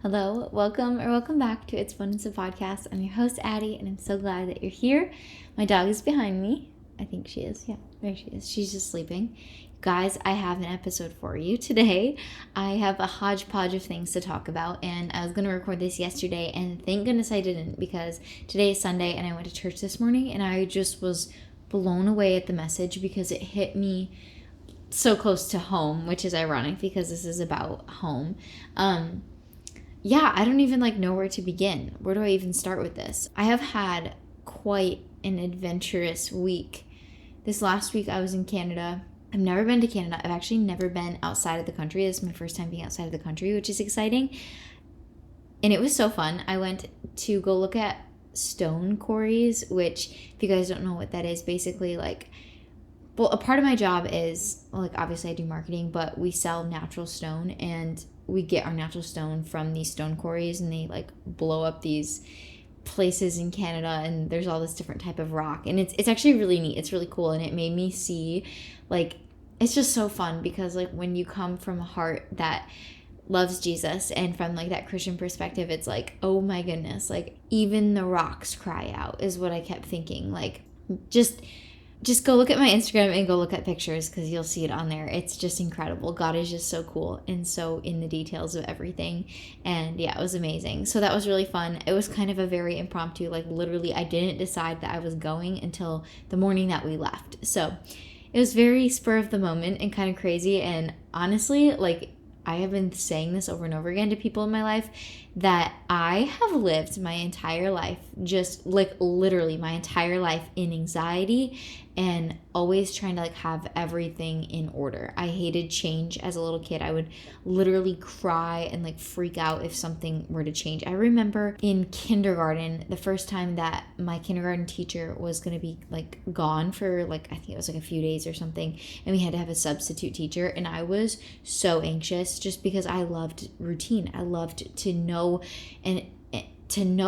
Hello, welcome back to It's Abundance of Podcast. I'm your host, Addie, and I'm so glad that you're here. My dog is behind me. I think she is. Yeah, there she is. She's just sleeping. Guys, I have an episode for you today. I have a hodgepodge of things to talk about, and I was going to record this yesterday, and thank goodness I didn't, because today is Sunday, and I went to church this morning, and I just was blown away at the message because it hit me so close to home, which is ironic because this is about home. I don't even know where to begin. Where do I even start with this? I have had quite an adventurous week. This last week I was in Canada. I've never been to Canada. I've actually never been outside of the country. This is my first time being outside of the country, which is exciting. And it was so fun. I went to go look at stone quarries, which, if you guys don't know what that is, basically a part of my job is, obviously I do marketing, but we sell natural stone, and we get our natural stone from these stone quarries, and they blow up these places in Canada, and there's all this different type of rock, and it's actually really neat. It's really cool, and it made me see, it's just so fun because when you come from a heart that loves Jesus and from that Christian perspective, it's oh my goodness, even the rocks cry out is what I kept thinking. Just go look at my Instagram and go look at pictures because you'll see it on there. It's just incredible. God is just so cool and so in the details of everything. And yeah, it was amazing. So that was really fun. It was kind of a very impromptu, literally I didn't decide that I was going until the morning that we left. So it was very spur of the moment and kind of crazy. And honestly, I have been saying this over and over again to people in my life that I have lived my entire life, just literally my entire life, in anxiety and always trying to have everything in order. I hated change as a little kid. I would literally cry and freak out if something were to change. I remember in kindergarten, the first time that my kindergarten teacher was going to be gone for I think it was a few days or something, and we had to have a substitute teacher, and I was so anxious just because I loved routine. I loved to know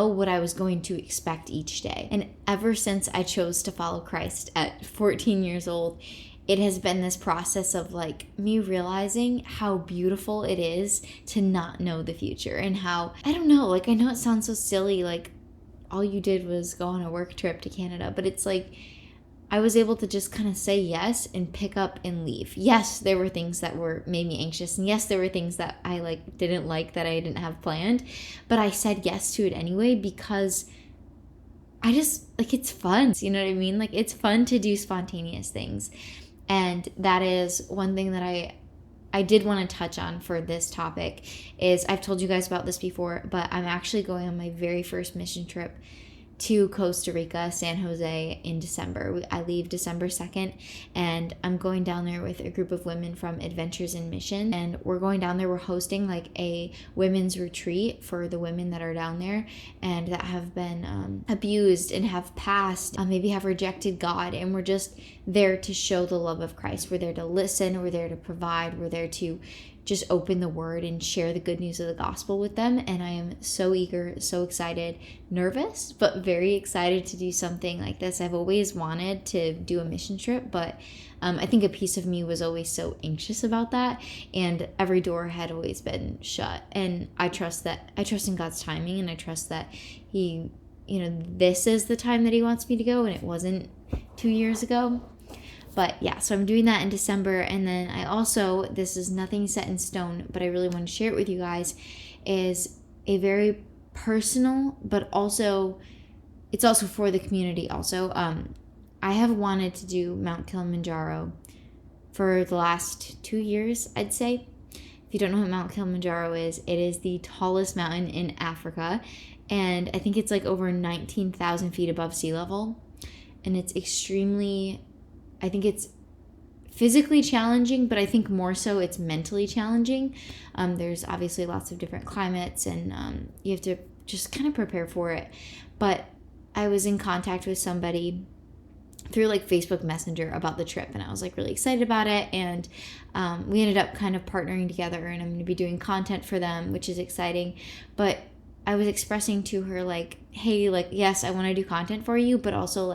what I was going to expect each day. And ever since I chose to follow Christ at 14 years old, it has been this process of me realizing how beautiful it is to not know the future, and how, I don't know, I know it sounds so silly, all you did was go on a work trip to Canada, but it's I was able to just kind of say yes and pick up and leave. Yes, there were things that made me anxious, and yes, there were things that I didn't like that I didn't have planned, but I said yes to it anyway because I just it's fun. You know what I mean? It's fun to do spontaneous things. And that is one thing that I did want to touch on for this topic. Is I've told you guys about this before, but I'm actually going on my very first mission trip to Costa Rica, San Jose, in December. I leave December 2nd, and I'm going down there with a group of women from Adventures in Mission, and we're going down there. We're hosting a women's retreat for the women that are down there and that have been abused and have passed, maybe have rejected God, and we're just there to show the love of Christ. We're there to listen, we're there to provide, we're there to just open the word and share the good news of the gospel with them. And I am so eager, so excited, nervous, but very excited to do something like this. I've always wanted to do a mission trip, but I think a piece of me was always so anxious about that, and every door had always been shut. And I trust in God's timing, and I trust that He, this is the time that He wants me to go, and it wasn't 2 years ago. But yeah, so I'm doing that in December. And then I also, this is nothing set in stone, but I really want to share it with you guys, is a very personal, but also, it's also for the community also. I have wanted to do Mount Kilimanjaro for the last 2 years, I'd say. If you don't know what Mount Kilimanjaro is, it is the tallest mountain in Africa. And I think it's over 19,000 feet above sea level. And it's I think it's physically challenging, but I think more so it's mentally challenging. There's obviously lots of different climates, and you have to just kind of prepare for it. But I was in contact with somebody through Facebook Messenger about the trip, and I was really excited about it, and we ended up kind of partnering together, and I'm going to be doing content for them, which is exciting. But I was expressing to her hey, yes, I want to do content for you, but also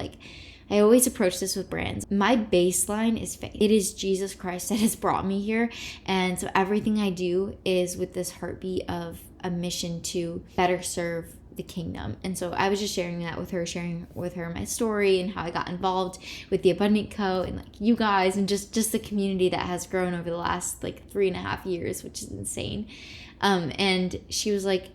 I always approach this with brands. My baseline is faith. It is Jesus Christ that has brought me here. And so everything I do is with this heartbeat of a mission to better serve the kingdom. And so I was just sharing with her my story and how I got involved with the Abundant Co. and like you guys and just the community that has grown over the last like 3.5 years, which is insane. And she was like,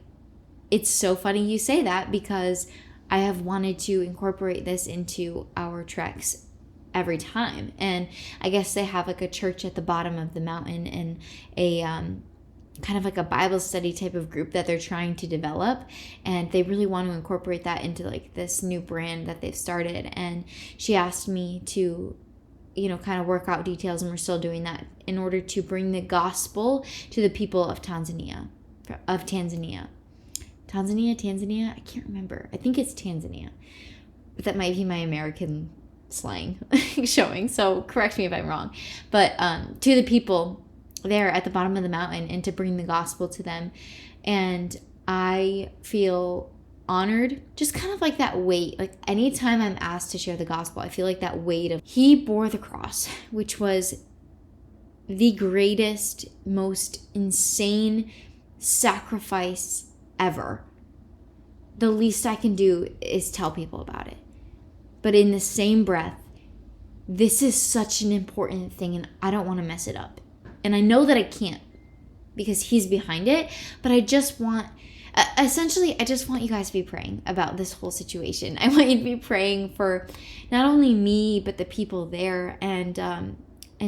it's so funny you say that, because I have wanted to incorporate this into our treks every time. And I guess they have like a church at the bottom of the mountain and a kind of like a Bible study type of group that they're trying to develop, and they really want to incorporate that into like this new brand that they've started. And she asked me to, you know, kind of work out details, and we're still doing that, in order to bring the gospel to the people of Tanzania. I can't remember. I think it's Tanzania, but that might be my American slang showing, so correct me if I'm wrong. But to the people there at the bottom of the mountain, and to bring the gospel to them. And I feel honored, just kind of like that weight, like anytime I'm asked to share the gospel, I feel like that weight of, he bore the cross, which was the greatest, most insane sacrifice ever. The least I can do is tell people about it. But in the same breath, this is such an important thing, and I don't want to mess it up. And I know that I can't, because he's behind it. But I just want, essentially, I just want you guys to be praying about this whole situation. I want you to be praying for not only me, but the people there, and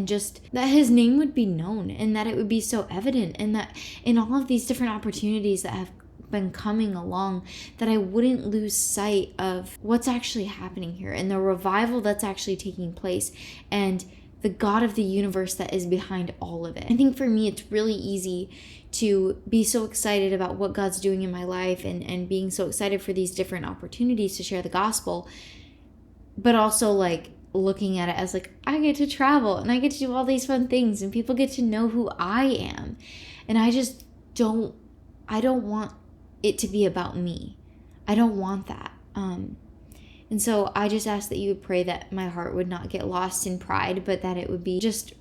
just that his name would be known, and that it would be so evident, and that in all of these different opportunities that have been coming along, that I wouldn't lose sight of what's actually happening here, and the revival that's actually taking place, and the God of the universe that is behind all of it. I think for me, it's really easy to be so excited about what God's doing in my life, and being so excited for these different opportunities to share the gospel, but also like looking at it as like, I get to travel and I get to do all these fun things, and people get to know who I am. And I just don't want it to be about me. I don't want that. And so I just ask that you would pray that my heart would not get lost in pride, but that it would be just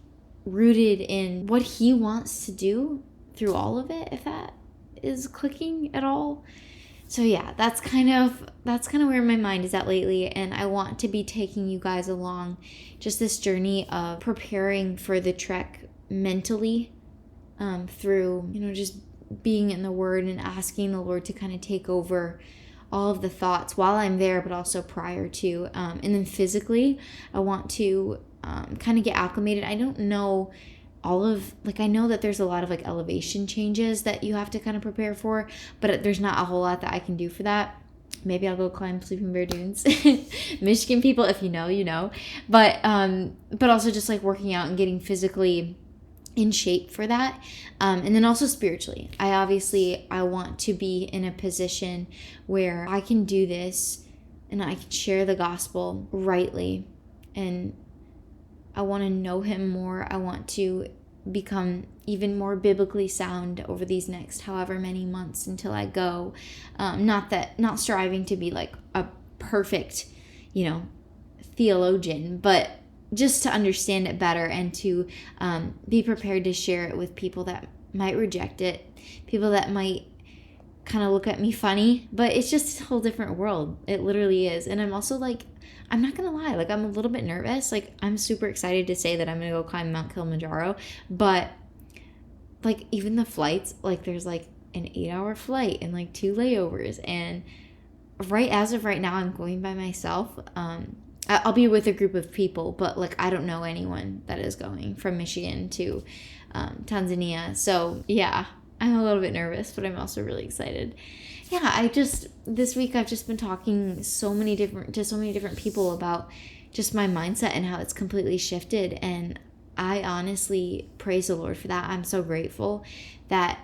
rooted in what he wants to do through all of it, if that is clicking at all. So yeah, that's kind of where my mind is at lately, and I want to be taking you guys along just this journey of preparing for the trek mentally, through, you know, just being in the Word and asking the Lord to kind of take over all of the thoughts while I'm there, but also prior to. And then physically, I want to kind of get acclimated. I don't know I know that there's a lot of like elevation changes that you have to kind of prepare for, but there's not a whole lot that I can do for that. Maybe I'll go climb Sleeping Bear Dunes. Michigan people, if you know, you know. But also just like working out and getting physically in shape for that. And then also spiritually, I want to be in a position where I can do this and I can share the gospel rightly, and I want to know him more. I want to become even more biblically sound over these next however many months until I go. Not striving to be like a perfect, you know, theologian, but just to understand it better, and to be prepared to share it with people that might reject it, people that might kind of look at me funny, but it's just a whole different world. It literally is. And I'm also like, I'm not gonna lie, like I'm a little bit nervous. Like I'm super excited to say that I'm gonna go climb Mount Kilimanjaro, but like even the flights, like there's like an 8-hour flight and like 2 layovers, and as of right now I'm going by myself. I'll be with a group of people, but like I don't know anyone that is going from Michigan to Tanzania. So yeah, I'm a little bit nervous, but I'm also really excited. Yeah, this week I've just been talking to so many different people about just my mindset and how it's completely shifted. And I honestly praise the Lord for that. I'm so grateful that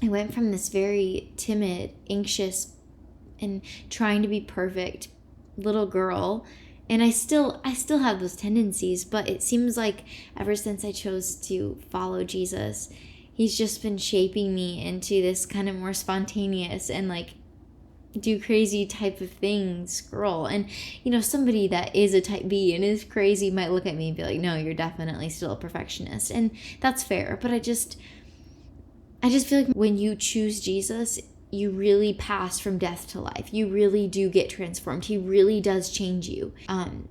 I went from this very timid, anxious, and trying to be perfect little girl. And I still have those tendencies, but it seems like ever since I chose to follow Jesus, he's just been shaping me into this kind of more spontaneous and like do crazy type of things girl. And you know, somebody that is a type B and is crazy might look at me and be like, no, you're definitely still a perfectionist, and that's fair. But I I just feel like when you choose Jesus, you really pass from death to life. You really do get transformed. He really does change you.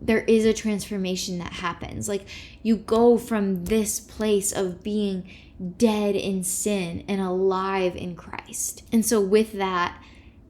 There is a transformation that happens. Like, you go from this place of being dead in sin and alive in Christ. And so with that,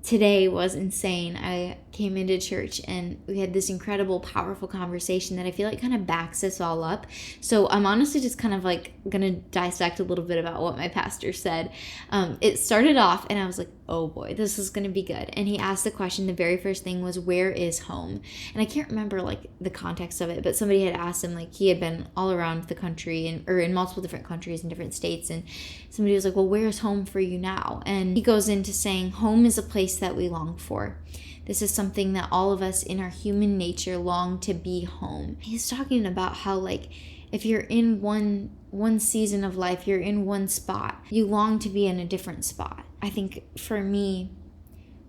today was insane. I came into church and we had this incredible, powerful conversation that I feel like kind of backs this all up. So I'm honestly just kind of like gonna dissect a little bit about what my pastor said. It started off and I was like, oh boy, this is gonna be good. And he asked the question, the very first thing was, where is home? And I can't remember like the context of it, but somebody had asked him, like, he had been all around the country or in multiple different countries and different states, and somebody was like, well, where's home for you now? And he goes into saying, home is a place that we long for. This is something that all of us in our human nature long to be home. He's talking about how, like, if you're in one season of life, you're in one spot, you long to be in a different spot. I think for me,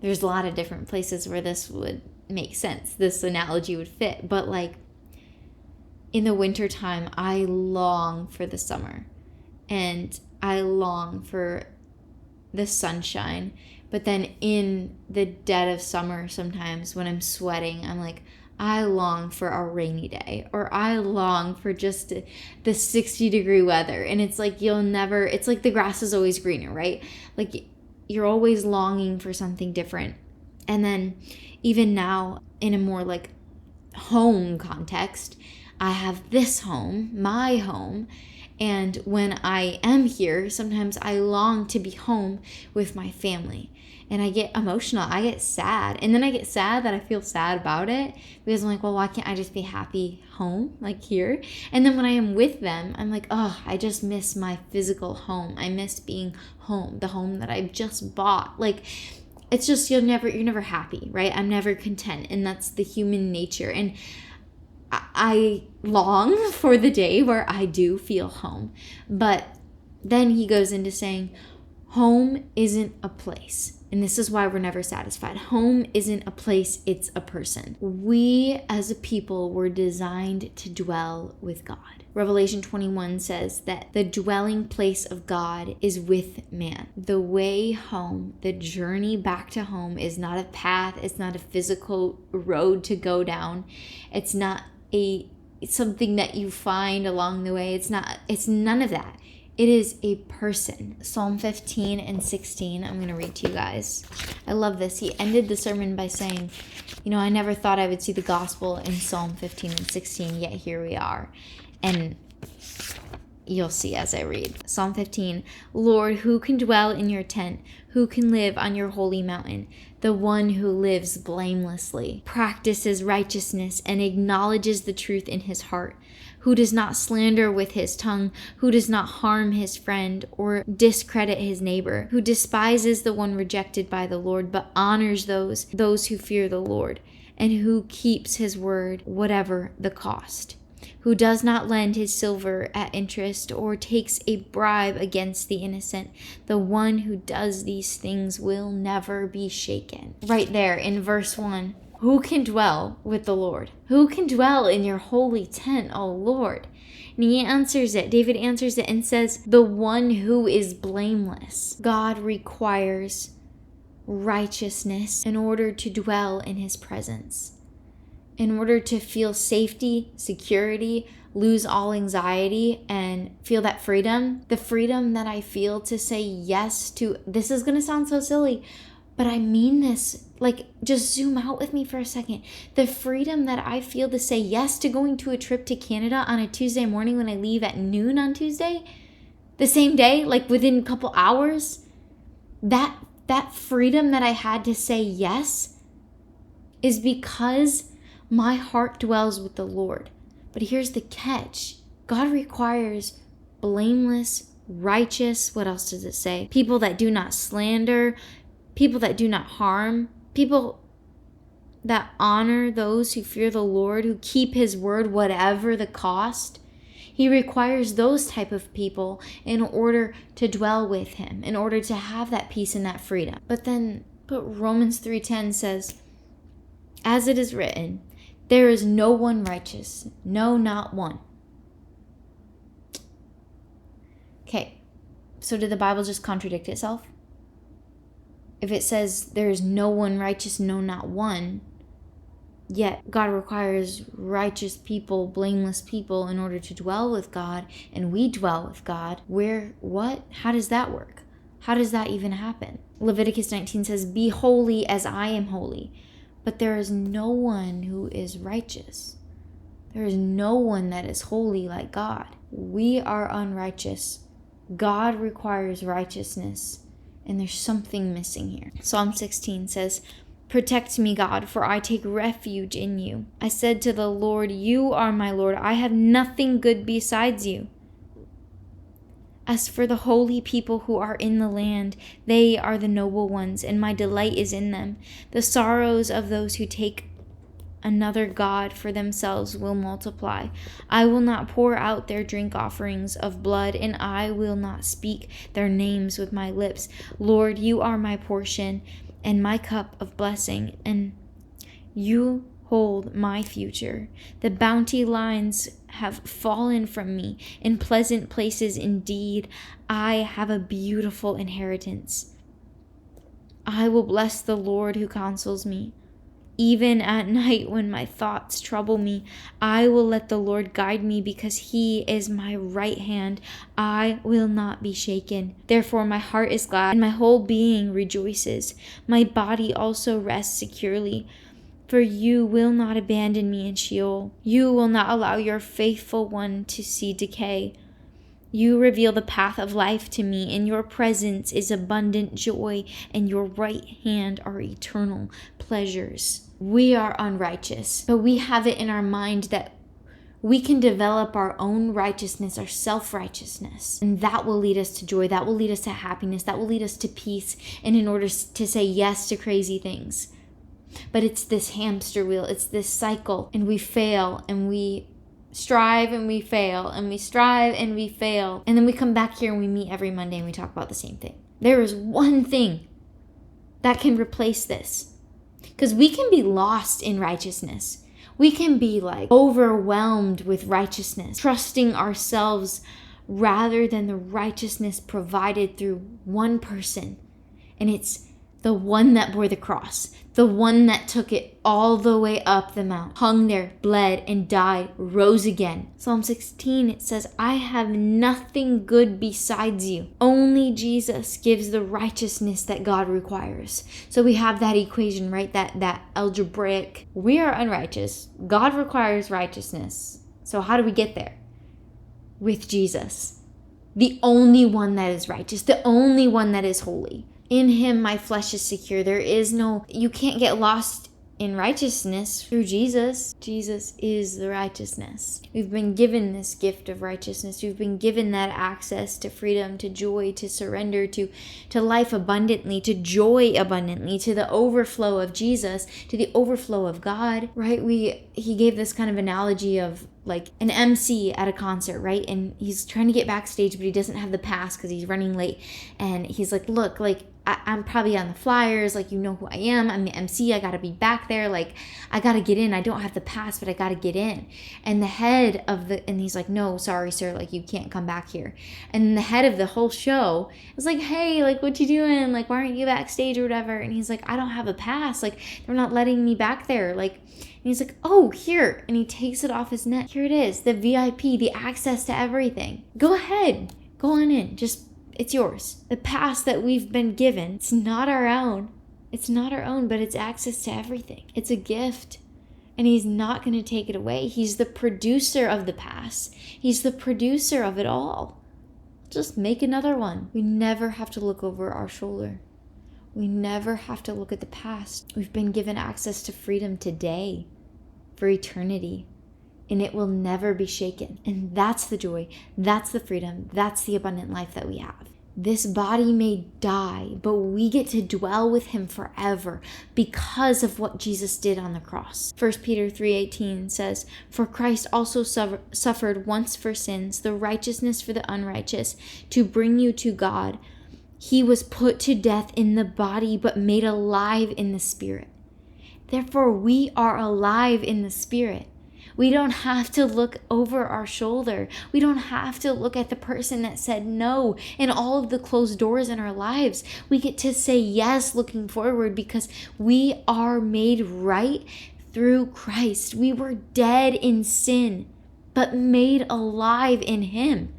there's a lot of different places where this would make sense. This analogy would fit. But like in the wintertime, I long for the summer and I long for the sunshine. But then in the dead of summer, sometimes when I'm sweating, I'm like, I long for a rainy day, or I long for just the 60-degree weather. And it's like, it's like the grass is always greener, right? Like, you're always longing for something different. And then even now, in a more like home context, I have this home, my home. And when I am here, sometimes I long to be home with my family. And I get emotional. I get sad. And then I get sad that I feel sad about it, because I'm like, well, why can't I just be happy home, like here? And then when I am with them, I'm like, oh, I just miss my physical home. I miss being home, the home that I've just bought. Like, it's just, you're never happy, right? I'm never content. And that's the human nature. And I long for the day where I do feel home. But then he goes into saying, home isn't a place. And this is why we're never satisfied. Home isn't a place, it's a person. We as a people were designed to dwell with God. Revelation 21 says that the dwelling place of God is with man. The way home, the journey back to home, is not a path, it's not a physical road to go down. It's not something that you find along the way. It's none of that. It is a person. Psalm 15 and 16, I'm going to read to you guys. I love this. He ended the sermon by saying, I never thought I would see the gospel in Psalm 15 and 16, yet here we are. And you'll see as I read. Psalm 15, Lord, who can dwell in your tent? Who can live on your holy mountain? The one who lives blamelessly, practices righteousness, and acknowledges the truth in his heart, who does not slander with his tongue, who does not harm his friend or discredit his neighbor, who despises the one rejected by the Lord, but honors those who fear the Lord, and who keeps his word, whatever the cost, who does not lend his silver at interest or takes a bribe against the innocent. The one who does these things will never be shaken. Right there in verse 1. Who can dwell with the Lord? Who can dwell in your holy tent, O Lord? And he answers it. David answers it and says, the one who is blameless. God requires righteousness in order to dwell in his presence. In order to feel safety, security, lose all anxiety, and feel that freedom, the freedom that I feel to say yes to, this is going to sound so silly, but I mean this, like, just zoom out with me for a second. The freedom that I feel to say yes to going to a trip to Canada on a Tuesday morning when I leave at noon on Tuesday, the same day, like within a couple hours, that freedom that I had to say yes is because my heart dwells with the Lord. But here's the catch. God requires blameless, righteous, what else does it say? People that do not slander, people that do not harm, people that honor those who fear the Lord, who keep his word, whatever the cost. He requires those type of people in order to dwell with him, in order to have that peace and that freedom. But Romans 3:10 says, as it is written, there is no one righteous, no, not one. Okay, So did the Bible just contradict itself? If it says there is no one righteous, no, not one, yet God requires righteous people, blameless people in order to dwell with God, and we dwell with God, what? How does that work? How does that even happen? Leviticus 19 says, be holy as I am holy. But there is no one who is righteous. There is no one that is holy like God. We are unrighteous. God requires righteousness, and there's something missing here. Psalm 16 says, protect me, God, for I take refuge in you. I said to the Lord, you are my Lord. I have nothing good besides you. As for the holy people who are in the land, they are the noble ones, and my delight is in them. The sorrows of those who take another god for themselves will multiply. I will not pour out their drink offerings of blood, and I will not speak their names with my lips. Lord, you are my portion and my cup of blessing, and you hold my future. The bounty lines have fallen from me in pleasant places indeed. I have a beautiful inheritance. I will bless the Lord who counsels me. Even at night when my thoughts trouble me, I will let the Lord guide me because he is my right hand. I will not be shaken. Therefore my heart is glad and my whole being rejoices. My body also rests securely. For you will not abandon me in Sheol. You will not allow your faithful one to see decay. You reveal the path of life to me. In your presence is abundant joy, and your right hand are eternal pleasures. We are unrighteous, but we have it in our mind that we can develop our own righteousness, our self-righteousness, and that will lead us to joy. That will lead us to happiness. That will lead us to peace, and in order to say yes to crazy things. But it's this hamster wheel, it's this cycle, and we fail, and we strive, and we fail, and we strive, and we fail. And then we come back here and we meet every Monday and we talk about the same thing. There is one thing that can replace this. Because we can be lost in righteousness. We can be like overwhelmed with righteousness, trusting ourselves rather than the righteousness provided through one person. And it's the one that bore the cross, the one that took it all the way up the mount, hung there, bled, and died, rose again. Psalm 16, it says, I have nothing good besides you. Only Jesus gives the righteousness that God requires. So we have that equation, right? That algebraic. We are unrighteous. God requires righteousness. So how do we get there? With Jesus. The only one that is righteous, the only one that is holy. In him, my flesh is secure. You can't get lost in righteousness through Jesus. Jesus is the righteousness. We've been given this gift of righteousness. We've been given that access to freedom, to joy, to surrender, to life abundantly, to joy abundantly, to the overflow of Jesus, to the overflow of God, right? He gave this kind of analogy of like an MC at a concert, right? And he's trying to get backstage, but he doesn't have the pass because he's running late. And he's like, look, like, I'm probably on the flyers, like, you know who I am. I'm the MC. I got to be back there. Like, I got to get in. I don't have the pass, but I got to get in. And the head of and he's like, no, sorry, sir. Like, you can't come back here. And the head of the whole show was like, hey, like, what you doing? Like, why aren't you backstage or whatever? And he's like, I don't have a pass. Like, they're not letting me back there. Like, and he's like, oh, here. And he takes it off his neck. Here it is. The VIP, the access to everything. Go ahead. Go on in. It's yours. The pass that we've been given, it's not our own. It's not our own, but it's access to everything. It's a gift. And he's not going to take it away. He's the producer of the pass. He's the producer of it all. Just make another one. We never have to look over our shoulder. We never have to look at the past. We've been given access to freedom today for eternity. And it will never be shaken. And that's the joy. That's the freedom. That's the abundant life that we have. This body may die, but we get to dwell with him forever because of what Jesus did on the cross. 1 Peter 3:18 says, for Christ also suffered once for sins, the righteousness for the unrighteous, to bring you to God. He was put to death in the body, but made alive in the spirit. Therefore, we are alive in the spirit. We don't have to look over our shoulder. We don't have to look at the person that said no and all of the closed doors in our lives. We get to say yes looking forward because we are made right through Christ. We were dead in sin, but made alive in Him.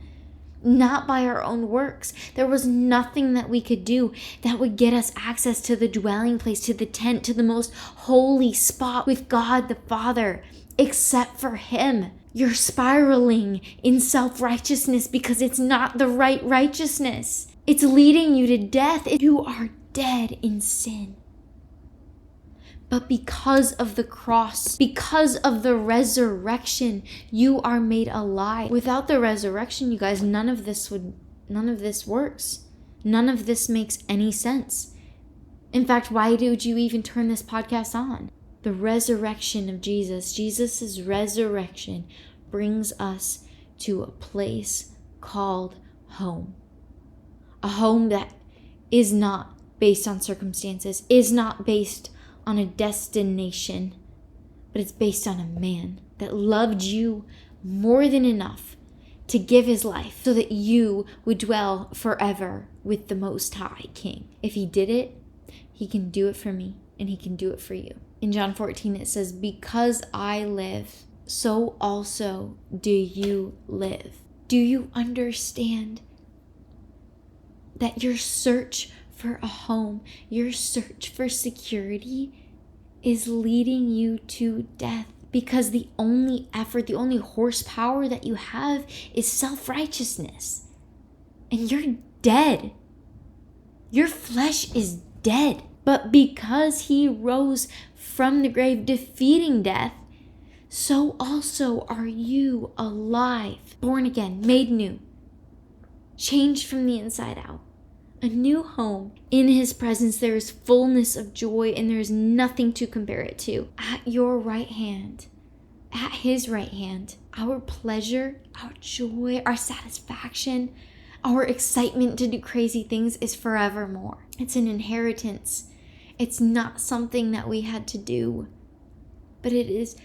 Not by our own works. There was nothing that we could do that would get us access to the dwelling place, to the tent, to the most holy spot with God the Father, except for Him. You're spiraling in self-righteousness because it's not the right righteousness. It's leading you to death. You are dead in sin. But because of the cross, because of the resurrection, you are made alive. Without the resurrection, you guys, none of this works. None of this makes any sense. In fact, why did you even turn this podcast on? The resurrection of Jesus, Jesus' resurrection brings us to a place called home. A home that is not based on circumstances, is not based on a destination, but it's based on a man that loved you more than enough to give his life so that you would dwell forever with the Most High King. If He did it, He can do it for me and He can do it for you. In John 14 it says, because I live, so also do you live. Do you understand that your search for a home, your search for security is leading you to death? Because the only effort, the only horsepower that you have is self-righteousness. And you're dead. Your flesh is dead. But because He rose from the grave, defeating death, so also are you alive, born again, made new, changed from the inside out. A new home. In His presence there is fullness of joy, and there is nothing to compare it to. At your right hand, at His right hand, our pleasure, our joy, our satisfaction, our excitement to do crazy things is forevermore. It's an inheritance. It's not something that we had to do, but it is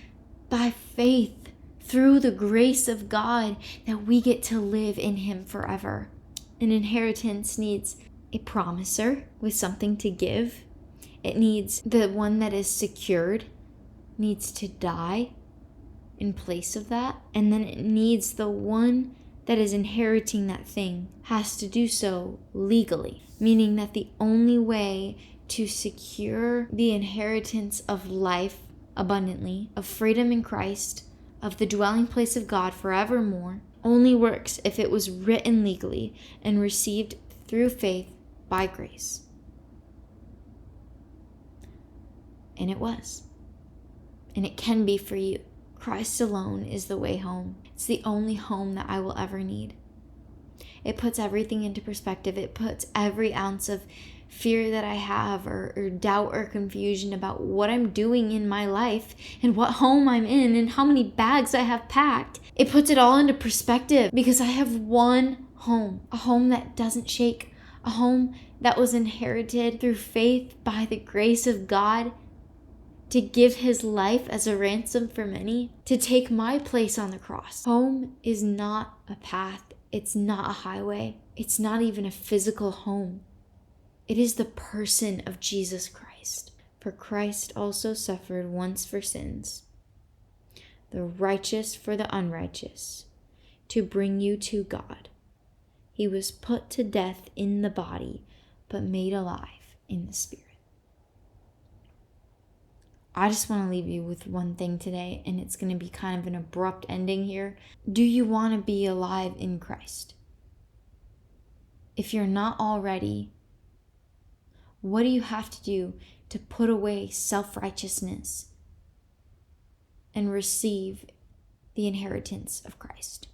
by faith, through the grace of God, that we get to live in Him forever. An inheritance needs a promiser with something to give. It needs the one that is secured, needs to die in place of that. And then it needs the one that is inheriting that thing has to do so legally, meaning that the only way to secure the inheritance of life abundantly, of freedom in Christ, of the dwelling place of God forevermore, only works if it was written legally and received through faith by grace. And it was. And it can be for you. Christ alone is the way home. It's the only home that I will ever need. It puts everything into perspective. It puts every ounce of fear that I have or doubt or confusion about what I'm doing in my life and what home I'm in and how many bags I have packed. It puts it all into perspective because I have one home, a home that doesn't shake, a home that was inherited through faith by the grace of God to give His life as a ransom for many, to take my place on the cross. Home is not a path. It's not a highway. It's not even a physical home. It is the person of Jesus Christ. For Christ also suffered once for sins, the righteous for the unrighteous, to bring you to God. He was put to death in the body, but made alive in the spirit. I just want to leave you with one thing today, and it's going to be kind of an abrupt ending here. Do you want to be alive in Christ? If you're not already, what do you have to do to put away self-righteousness and receive the inheritance of Christ?